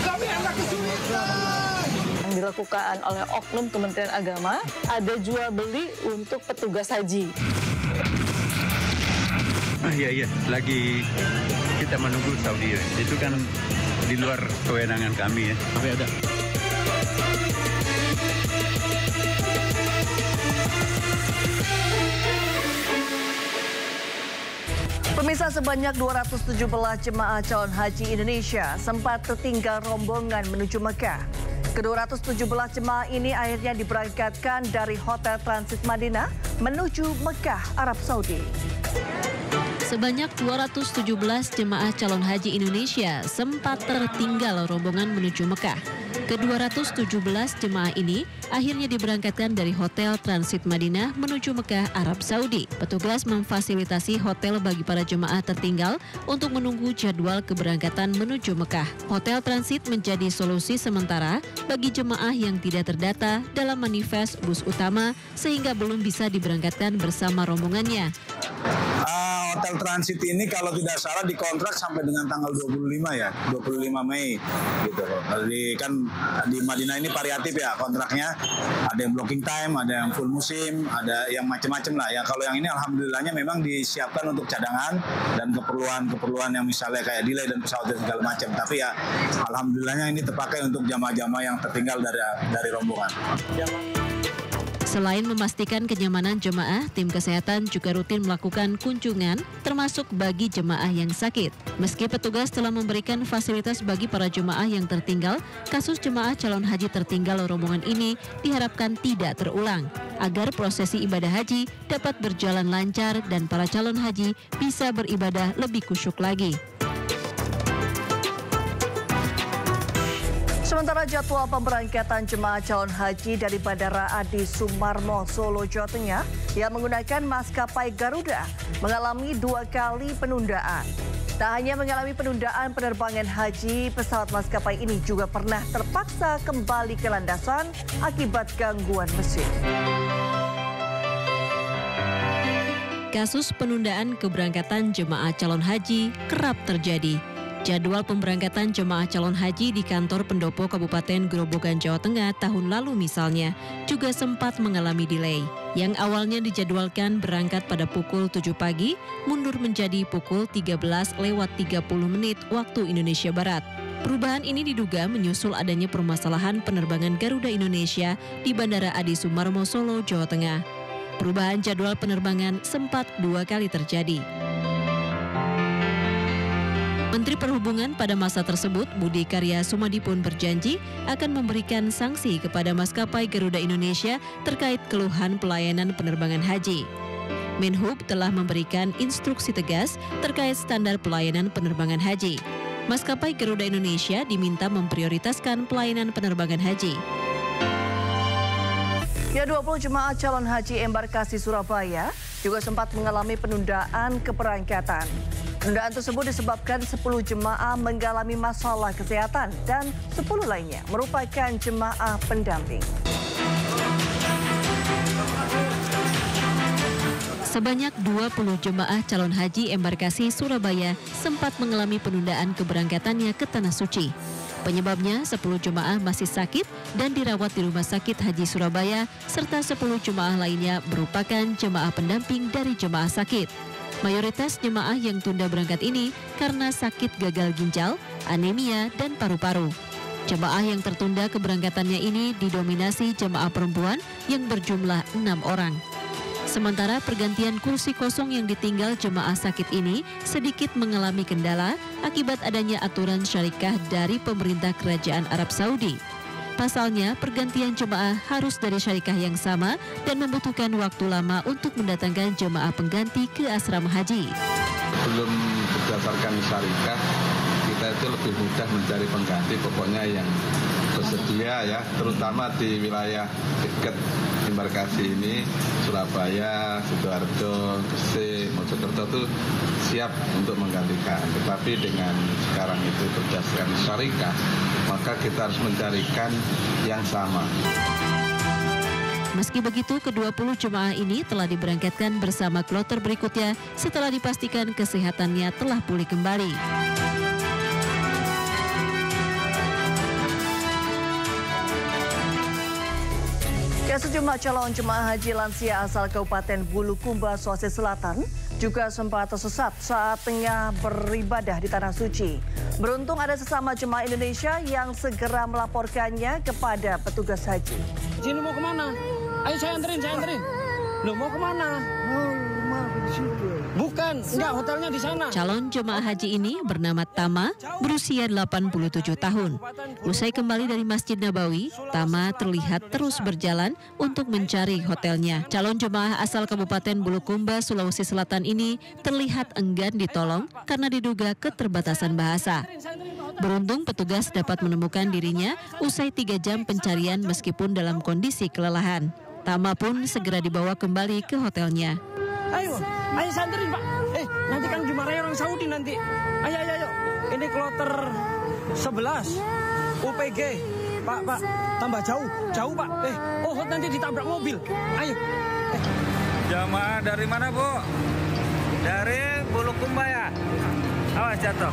Kami anak kesulitan. Yang dilakukan oleh oknum Kementerian Agama, ada jual beli untuk petugas haji. Iya, lagi kita menunggu Saudi. Itu kan di luar kewenangan kami ya. Tapi ada. Pemirsa, sebanyak 217 jemaah calon haji Indonesia sempat tertinggal rombongan menuju Mekah. Ke-217 jemaah ini akhirnya diberangkatkan dari Hotel Transit Madinah menuju Mekah, Arab Saudi. Sebanyak 217 jemaah calon haji Indonesia sempat tertinggal rombongan menuju Mekah. Ke-217 jemaah ini akhirnya diberangkatkan dari Hotel Transit Madinah menuju Mekah, Arab Saudi. Petugas memfasilitasi hotel bagi para jemaah tertinggal untuk menunggu jadwal keberangkatan menuju Mekah. Hotel Transit menjadi solusi sementara bagi jemaah yang tidak terdata dalam manifest bus utama sehingga belum bisa diberangkatkan bersama rombongannya. Hotel Transit ini kalau tidak salah dikontrak sampai dengan tanggal 25 ya, 25 Mei gitu loh. Jadi kan di Madinah ini variatif ya kontraknya, ada yang blocking time, ada yang full musim, ada yang macam-macam lah ya. Kalau yang ini alhamdulillahnya memang disiapkan untuk cadangan dan keperluan yang misalnya kayak delay dan pesawat dan segala macam. Tapi ya alhamdulillahnya ini terpakai untuk jamaah-jamaah yang tertinggal dari rombongan. Selain memastikan kenyamanan jemaah, tim kesehatan juga rutin melakukan kunjungan termasuk bagi jemaah yang sakit. Meski petugas telah memberikan fasilitas bagi para jemaah yang tertinggal, kasus jemaah calon haji tertinggal rombongan ini diharapkan tidak terulang agar prosesi ibadah haji dapat berjalan lancar dan para calon haji bisa beribadah lebih khusyuk lagi. Sementara jadwal pemberangkatan jemaah calon haji dari Bandara Adi Sumarmo, Solo, Jawa Tengah yang menggunakan maskapai Garuda mengalami 2 kali penundaan. Tak hanya mengalami penundaan penerbangan haji, pesawat maskapai ini juga pernah terpaksa kembali ke landasan akibat gangguan mesin. Kasus penundaan keberangkatan jemaah calon haji kerap terjadi. Jadwal pemberangkatan jemaah calon haji di kantor pendopo Kabupaten Grobogan, Jawa Tengah tahun lalu misalnya juga sempat mengalami delay. Yang awalnya dijadwalkan berangkat pada pukul 7 pagi, mundur menjadi pukul 13:30 waktu Indonesia Barat. Perubahan ini diduga menyusul adanya permasalahan penerbangan Garuda Indonesia di Bandara Adi Sumarmo, Solo, Jawa Tengah. Perubahan jadwal penerbangan sempat 2 kali terjadi. Menteri Perhubungan pada masa tersebut, Budi Karya Sumadi pun berjanji akan memberikan sanksi kepada maskapai Garuda Indonesia terkait keluhan pelayanan penerbangan haji. Menhub telah memberikan instruksi tegas terkait standar pelayanan penerbangan haji. Maskapai Garuda Indonesia diminta memprioritaskan pelayanan penerbangan haji. Ya, 20 jemaah calon haji embarkasi Surabaya juga sempat mengalami penundaan keberangkatan. Penundaan tersebut disebabkan 10 jemaah mengalami masalah kesehatan dan 10 lainnya merupakan jemaah pendamping. Sebanyak 20 jemaah calon haji embarkasi Surabaya sempat mengalami penundaan keberangkatannya ke Tanah Suci. Penyebabnya 10 jemaah masih sakit dan dirawat di Rumah Sakit Haji Surabaya, serta 10 jemaah lainnya merupakan jemaah pendamping dari jemaah sakit. Mayoritas jemaah yang tunda berangkat ini karena sakit gagal ginjal, anemia, dan paru-paru. Jemaah yang tertunda keberangkatannya ini didominasi jemaah perempuan yang berjumlah 6 orang. Sementara pergantian kursi kosong yang ditinggal jemaah sakit ini sedikit mengalami kendala akibat adanya aturan syarikah dari pemerintah Kerajaan Arab Saudi. Pasalnya, pergantian jemaah harus dari syarikah yang sama dan membutuhkan waktu lama untuk mendatangkan jemaah pengganti ke asrama haji. Belum berdasarkan syarikah, kita itu lebih mudah mencari pengganti, pokoknya yang bersedia ya, terutama di wilayah dekat embarkasi ini, Surabaya, Sidoarjo, Gresik, Mojokerto itu siap untuk menggantikan. Tetapi dengan sekarang itu berdasarkan syarikah, maka kita harus mencarikan yang sama. Meski begitu, ke-20 jemaah ini telah diberangkatkan bersama kloter berikutnya setelah dipastikan kesehatannya telah pulih kembali. Ya, sejumlah calon jemaah haji lansia asal Kabupaten Bulukumba, Sulawesi Selatan juga sempat tersesat saat tengah beribadah di Tanah Suci. Beruntung ada sesama jemaah Indonesia yang segera melaporkannya kepada petugas haji. Sini mau kemana? Ayo saya anterin. Loh, mau kemana? Bukan, enggak, hotelnya di sana. Calon jemaah haji ini bernama Tama, berusia 87 tahun. Usai kembali dari Masjid Nabawi, Tama terlihat terus berjalan untuk mencari hotelnya. Calon jemaah asal Kabupaten Bulukumba, Sulawesi Selatan ini terlihat enggan ditolong karena diduga keterbatasan bahasa. Beruntung petugas dapat menemukan dirinya usai 3 jam pencarian meskipun dalam kondisi kelelahan. Tama pun segera dibawa kembali ke hotelnya. Ayo santerin, Pak. Nanti kan dimarahin orang Saudi nanti. Ayo. Ini kloter 11 UPG. Pak, tambah jauh, Pak. Nanti ditabrak mobil. Ayo. Jamaah dari mana, Bu? Dari Bulukumba ya? Awas jatuh.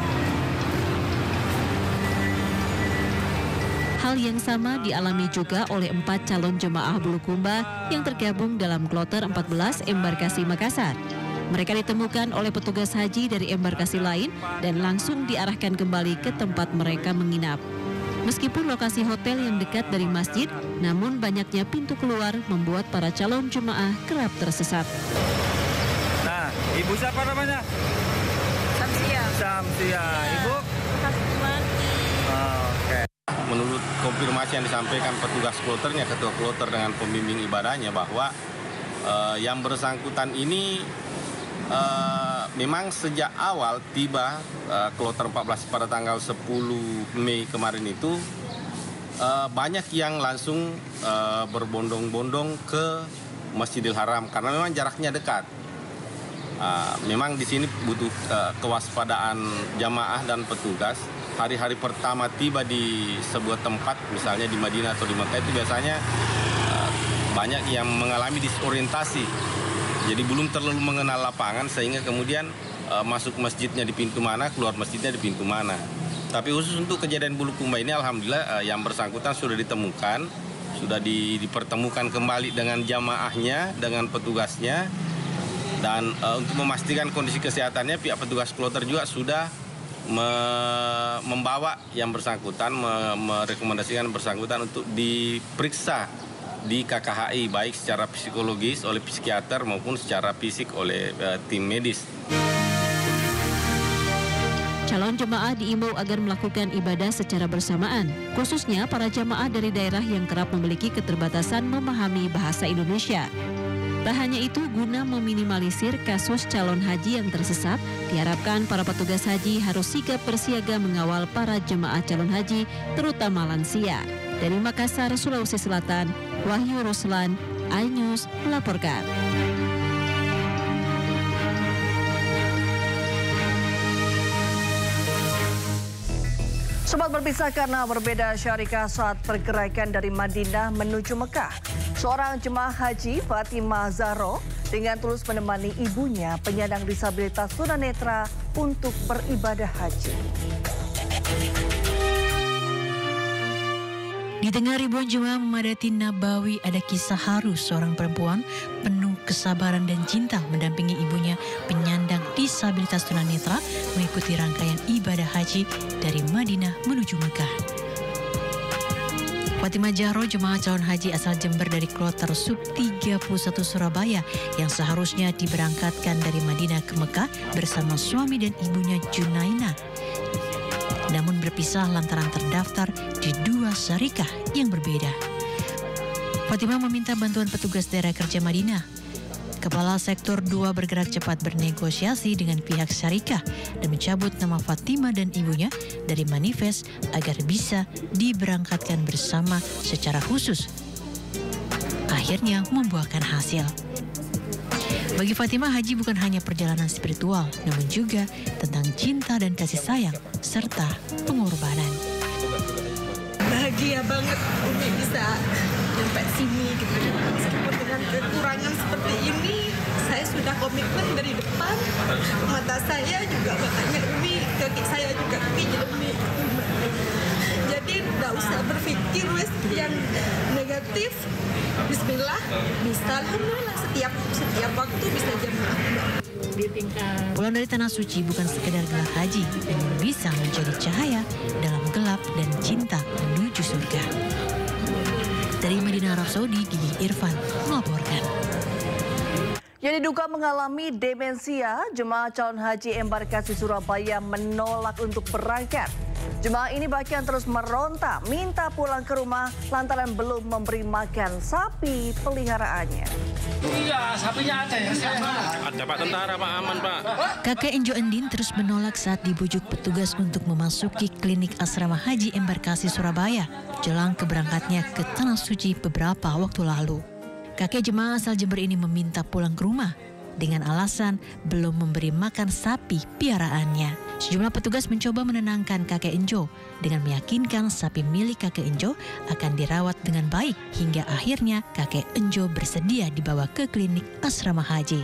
Hal yang sama dialami juga oleh 4 calon jemaah Bulukumba yang tergabung dalam kloter 14 embarkasi Makassar. Mereka ditemukan oleh petugas haji dari embarkasi lain dan langsung diarahkan kembali ke tempat mereka menginap. Meskipun lokasi hotel yang dekat dari masjid, namun banyaknya pintu keluar membuat para calon jemaah kerap tersesat. Nah, Ibu siapa namanya? Samsia. Ibu? Oke. Menurut konfirmasi yang disampaikan petugas kloternya, ketua kloter dengan pembimbing ibadahnya bahwa yang bersangkutan ini memang sejak awal tiba kloter 14 pada tanggal 10 Mei kemarin itu banyak yang langsung berbondong-bondong ke Masjidil Haram karena memang jaraknya dekat. Memang di sini butuh kewaspadaan jamaah dan petugas. Hari-hari pertama tiba di sebuah tempat, misalnya di Madinah atau di Mekah, itu biasanya banyak yang mengalami disorientasi. Jadi belum terlalu mengenal lapangan sehingga kemudian masuk masjidnya di pintu mana, keluar masjidnya di pintu mana. Tapi khusus untuk kejadian Bulukumba ini alhamdulillah yang bersangkutan sudah ditemukan, sudah dipertemukan kembali dengan jamaahnya, dengan petugasnya. Dan untuk memastikan kondisi kesehatannya, pihak petugas kloter juga sudah membawa yang bersangkutan, merekomendasikan bersangkutan untuk diperiksa di KKHI, baik secara psikologis oleh psikiater maupun secara fisik oleh tim medis. Calon jemaah diimbau agar melakukan ibadah secara bersamaan, khususnya para jemaah dari daerah yang kerap memiliki keterbatasan memahami bahasa Indonesia. Tak hanya itu, guna meminimalisir kasus calon haji yang tersesat, diharapkan para petugas haji harus sigap bersiaga mengawal para jemaah calon haji, terutama lansia. Dari Makassar, Sulawesi Selatan, Wahyu Ruslan, iNews melaporkan. Sempat berpisah karena berbeda syarikat saat pergerakan dari Madinah menuju Mekah. Seorang jemaah haji, Fatimah Zahro, dengan tulus menemani ibunya penyandang disabilitas tunanetra untuk beribadah haji. Di tengah ribuan jemaah memadati Nabawi, ada kisah haru seorang perempuan penuh kesabaran dan cinta mendampingi ibunya penyandang disabilitas tunanetra mengikuti rangkaian ibadah haji dari Madinah menuju Mekah. Fatimah Zahro, jemaah calon haji asal Jember dari kloter Sub 31 Surabaya yang seharusnya diberangkatkan dari Madinah ke Mekah bersama suami dan ibunya Junaina. Namun berpisah lantaran terdaftar di 2 syarikah yang berbeda. Fatimah meminta bantuan petugas daerah kerja Madinah. Kepala Sektor 2 bergerak cepat bernegosiasi dengan pihak syarikah dan mencabut nama Fatimah dan ibunya dari manifest agar bisa diberangkatkan bersama secara khusus. Akhirnya membuahkan hasil. Bagi Fatimah, haji bukan hanya perjalanan spiritual, namun juga tentang cinta dan kasih sayang, serta pengorbanan. Bahagia banget Umi bisa sampai sini gitu. Meskipun dengan kekurangan seperti ini, saya sudah komitmen dari depan. Mata saya juga makanya Umi, kaki saya juga kaki Umi. Jadi nggak usah berpikir yang negatif. Bismillah. alhamdulillah setiap waktu bisa jamaah. Pulang dari Tanah Suci bukan sekedar gelar haji, namun bisa menjadi cahaya dalam gelap dan cinta menuju surga. Dari Madinah, Arab Saudi, Gigi Irfan melaporkan. Yang diduga mengalami demensia, jemaah calon haji embarkasi Surabaya menolak untuk berangkat. Jemaah ini bahkan terus meronta minta pulang ke rumah lantaran belum memberi makan sapi peliharaannya. Iya, sapinya ada ya. Ada Pak tentara, Pak aman Pak. Kakek Enjo Endin terus menolak saat dibujuk petugas untuk memasuki klinik asrama haji embarkasi Surabaya jelang keberangkatnya ke Tanah Suci beberapa waktu lalu. Kakek jemaah asal Jember ini meminta pulang ke rumah dengan alasan belum memberi makan sapi piaraannya. Sejumlah petugas mencoba menenangkan kakek Enjo dengan meyakinkan sapi milik kakek Enjo akan dirawat dengan baik hingga akhirnya kakek Enjo bersedia dibawa ke klinik asrama haji.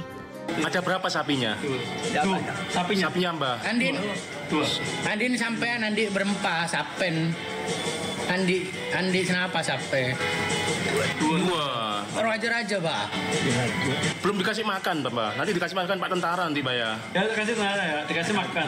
Ada berapa sapinya? Tuh, sapinya Mbak. Andin sampean Andi berempat sapen. Andi kenapa sampai? Dua. Raja-raja, Pak. Belum dikasih makan, Mbak. Nanti dikasih makan Pak tentara nanti, Pak ya. Ya, dikasih makan.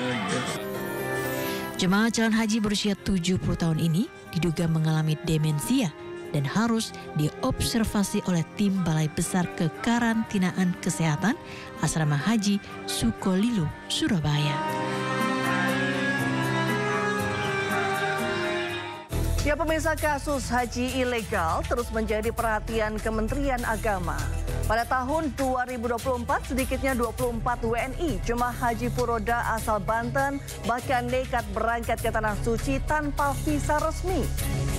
Jemaah calon haji berusia 70 tahun ini diduga mengalami demensia dan harus diobservasi oleh tim Balai Besar Kekarantinaan Kesehatan Asrama Haji Sukolilo, Surabaya. Ya, pemirsa, kasus haji ilegal terus menjadi perhatian Kementerian Agama. Pada tahun 2024, sedikitnya 24 WNI jemaah haji Furoda asal Banten bahkan nekat berangkat ke Tanah Suci tanpa visa resmi.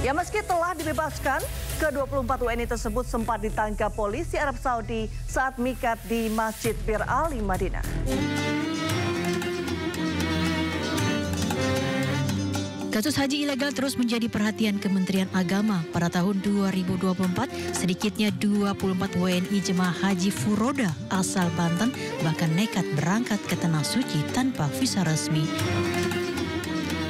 Ya, meski telah dibebaskan, ke-24 WNI tersebut sempat ditangkap polisi Arab Saudi saat mikat di Masjid Bir Ali, Madinah. Kasus haji ilegal terus menjadi perhatian Kementerian Agama. Pada tahun 2024, sedikitnya 24 WNI jemaah haji Furoda asal Banten bahkan nekat berangkat ke Tanah Suci tanpa visa resmi.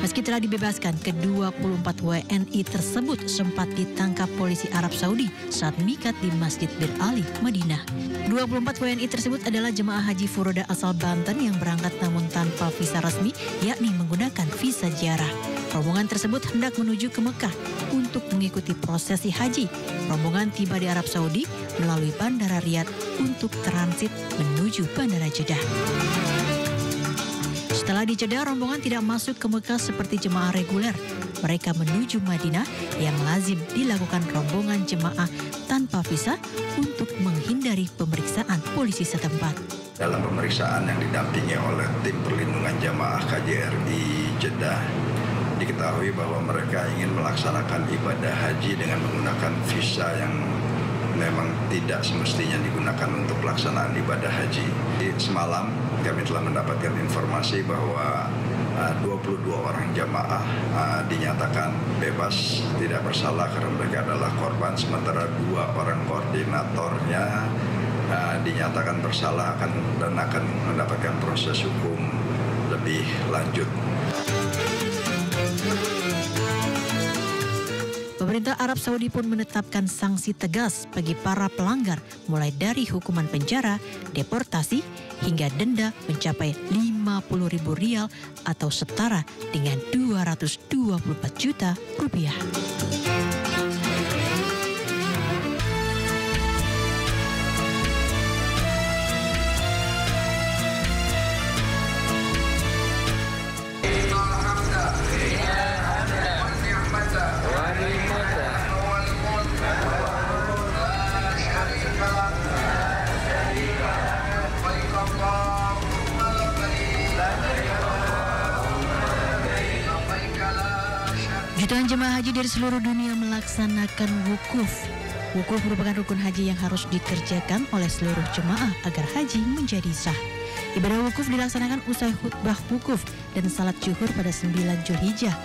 Meski telah dibebaskan, ke-24 WNI tersebut sempat ditangkap polisi Arab Saudi saat mikat di Masjid Bir Ali, Madinah. 24 WNI tersebut adalah jemaah haji Furoda asal Banten yang berangkat namun tanpa visa resmi, yakni menggunakan visa ziarah. Rombongan tersebut hendak menuju ke Mekah untuk mengikuti prosesi haji. Rombongan tiba di Arab Saudi melalui Bandara Riyadh untuk transit menuju Bandara Jeddah. Setelah di Jeddah, rombongan tidak masuk ke Mekah seperti jemaah reguler. Mereka menuju Madinah yang lazim dilakukan rombongan jemaah tanpa visa untuk menghindari pemeriksaan polisi setempat. Dalam pemeriksaan yang didampingi oleh tim perlindungan jamaah KJRI Jeddah, diketahui bahwa mereka ingin melaksanakan ibadah haji dengan menggunakan visa yang memang tidak semestinya digunakan untuk pelaksanaan ibadah haji. Semalam kami telah mendapatkan informasi bahwa 22 orang jamaah dinyatakan bebas, tidak bersalah karena mereka adalah korban, sementara 2 orang koordinatornya dinyatakan bersalah dan akan mendapatkan proses hukum lebih lanjut. Pemerintah Arab Saudi pun menetapkan sanksi tegas bagi para pelanggar, mulai dari hukuman penjara, deportasi, hingga denda mencapai 50.000 rial atau setara dengan 224 juta rupiah. Jutaan jemaah haji dari seluruh dunia melaksanakan wukuf. Wukuf merupakan rukun haji yang harus dikerjakan oleh seluruh jemaah agar haji menjadi sah. Ibadah wukuf dilaksanakan usai khutbah wukuf dan salat zuhur pada 9 Zulhijjah.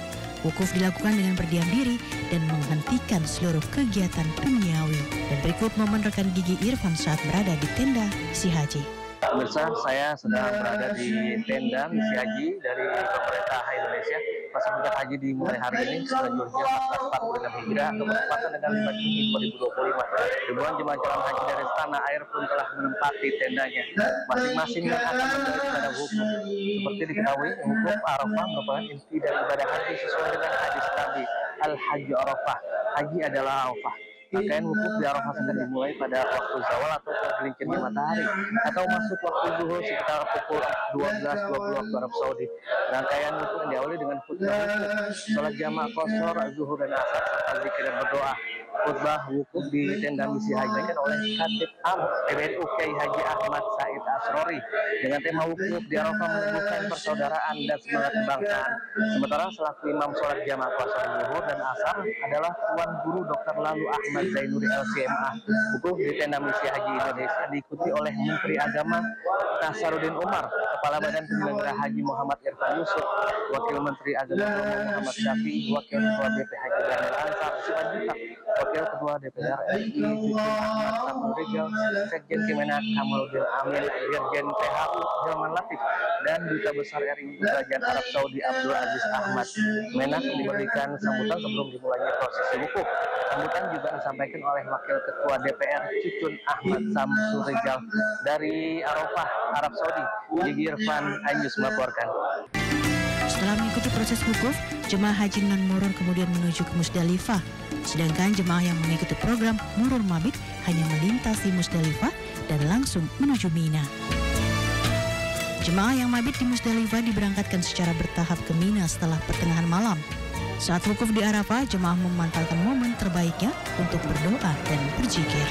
Wukuf dilakukan dengan berdiam diri dan menghentikan seluruh kegiatan duniawi. Dan berikut momen rekan Gigi Irfan saat berada di tenda misi haji. Pemirsa, saya sedang berada di tenda misi haji dari pemerintah Indonesia Fasilitas haji dimulai hari ini 9 Juli 1446 Hijriah atau bertepatan dengan 5 Juni 2025. Ribuan jemaah calon haji dari tanah air pun telah menempati tendanya masing-masing yang akan menggelar ibadah wukuf. Seperti diketahui, wukuf Arafah merupakan inti dari ibadah haji sesuai dengan hadis Nabi Al-Hajj Arafah. Haji adalah Arafah. Rangkaian wukuf di Arafah sedang dimulai pada waktu zawal atau tergelincirnya matahari atau masuk waktu zuhur sekitar pukul 12.20 waktu Arab Saudi. Rangkaian wukuf diawali dengan khutbah wukuf, sholat jamaah qashar, zuhur dan asar serta zikir dan berdoa. Khutbah wukuf di tenda misi haji oleh Khatib Am PBNU Kiai Haji Ahmad Said Asrori dengan tema wukuf di Arafah menumbuhkan persaudaraan dan semangat kebangsaan. Sementara selaku imam sholat jamaah qashar, zuhur dan asar adalah Tuan Guru Dr. Lalu Ahmad Zainuri LCMA. Wukuf di tenda misi haji Indonesia diikuti oleh Menteri Agama Nasaruddin Umar, Kepala Badan Penyelenggara Haji Muhammad Irfan Yusuf, Wakil Menteri Agama Muhammad Syafi'i, Wakil Ketua DP Haji Daniel Ansar Simanjuntak, Wakil Ketua DPR RI Cucun Ahmad Samuel, Sekjen Kemenak Kamaludin Amin, Dirjen PHU Hilman Latif, dan Duta Besar RI untuk Kerajaan Arab Saudi Abdul Aziz Ahmad. Menak memberikan sambutan sebelum dimulainya prosesi wukuf. Sambutan juga disampaikan oleh Wakil Ketua DPR Cucun Ahmad Samsul Rizal dari Arafah, Arab Saudi. Gigi Irfan Anyus melaporkan. Setelah mengikuti proses wukuf, jemaah haji non-murur kemudian menuju ke Musdalifah. Sedangkan jemaah yang mengikuti program murur mabit hanya melintasi Musdalifah dan langsung menuju Mina. Jemaah yang mabit di Musdalifah diberangkatkan secara bertahap ke Mina setelah pertengahan malam. Saat wukuf di Arafah, jemaah memanfaatkan momen terbaiknya untuk berdoa dan berzikir.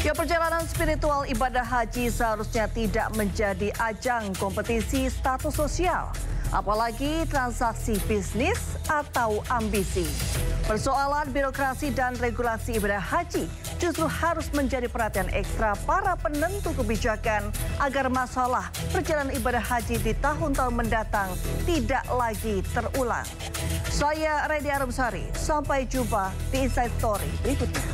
Ya, perjalanan spiritual ibadah haji seharusnya tidak menjadi ajang kompetisi status sosial, apalagi transaksi bisnis atau ambisi. Persoalan birokrasi dan regulasi ibadah haji justru harus menjadi perhatian ekstra para penentu kebijakan agar masalah perjalanan ibadah haji di tahun-tahun mendatang tidak lagi terulang. Saya Redi Arumsari, sampai jumpa di Inside Story berikutnya.